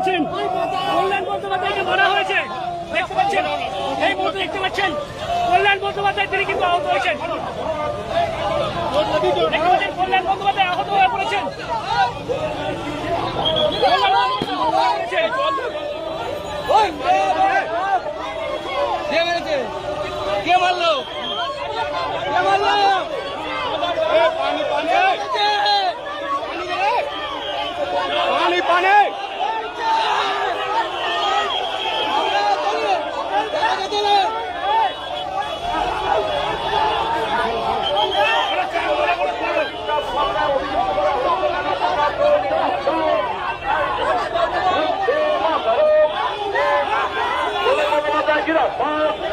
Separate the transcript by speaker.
Speaker 1: করেছেন, কল্যাণ বন্দ্যোপাধ্যায়কে মারা হয়েছে। দেখতে পাচ্ছেন, এই মুহূর্তে দেখতে পাচ্ছেন কল্যাণ বন্দ্যোপাধ্যায় তিনি কিন্তু আহত হয়েছেন। দেখতে পাচ্ছেন কল্যাণ বন্দ্যোপাধ্যায় আহত হয়ে পড়েছেন।
Speaker 2: কে মারলো? কে মারলো? পানি পানি পানি পানি
Speaker 3: Get up,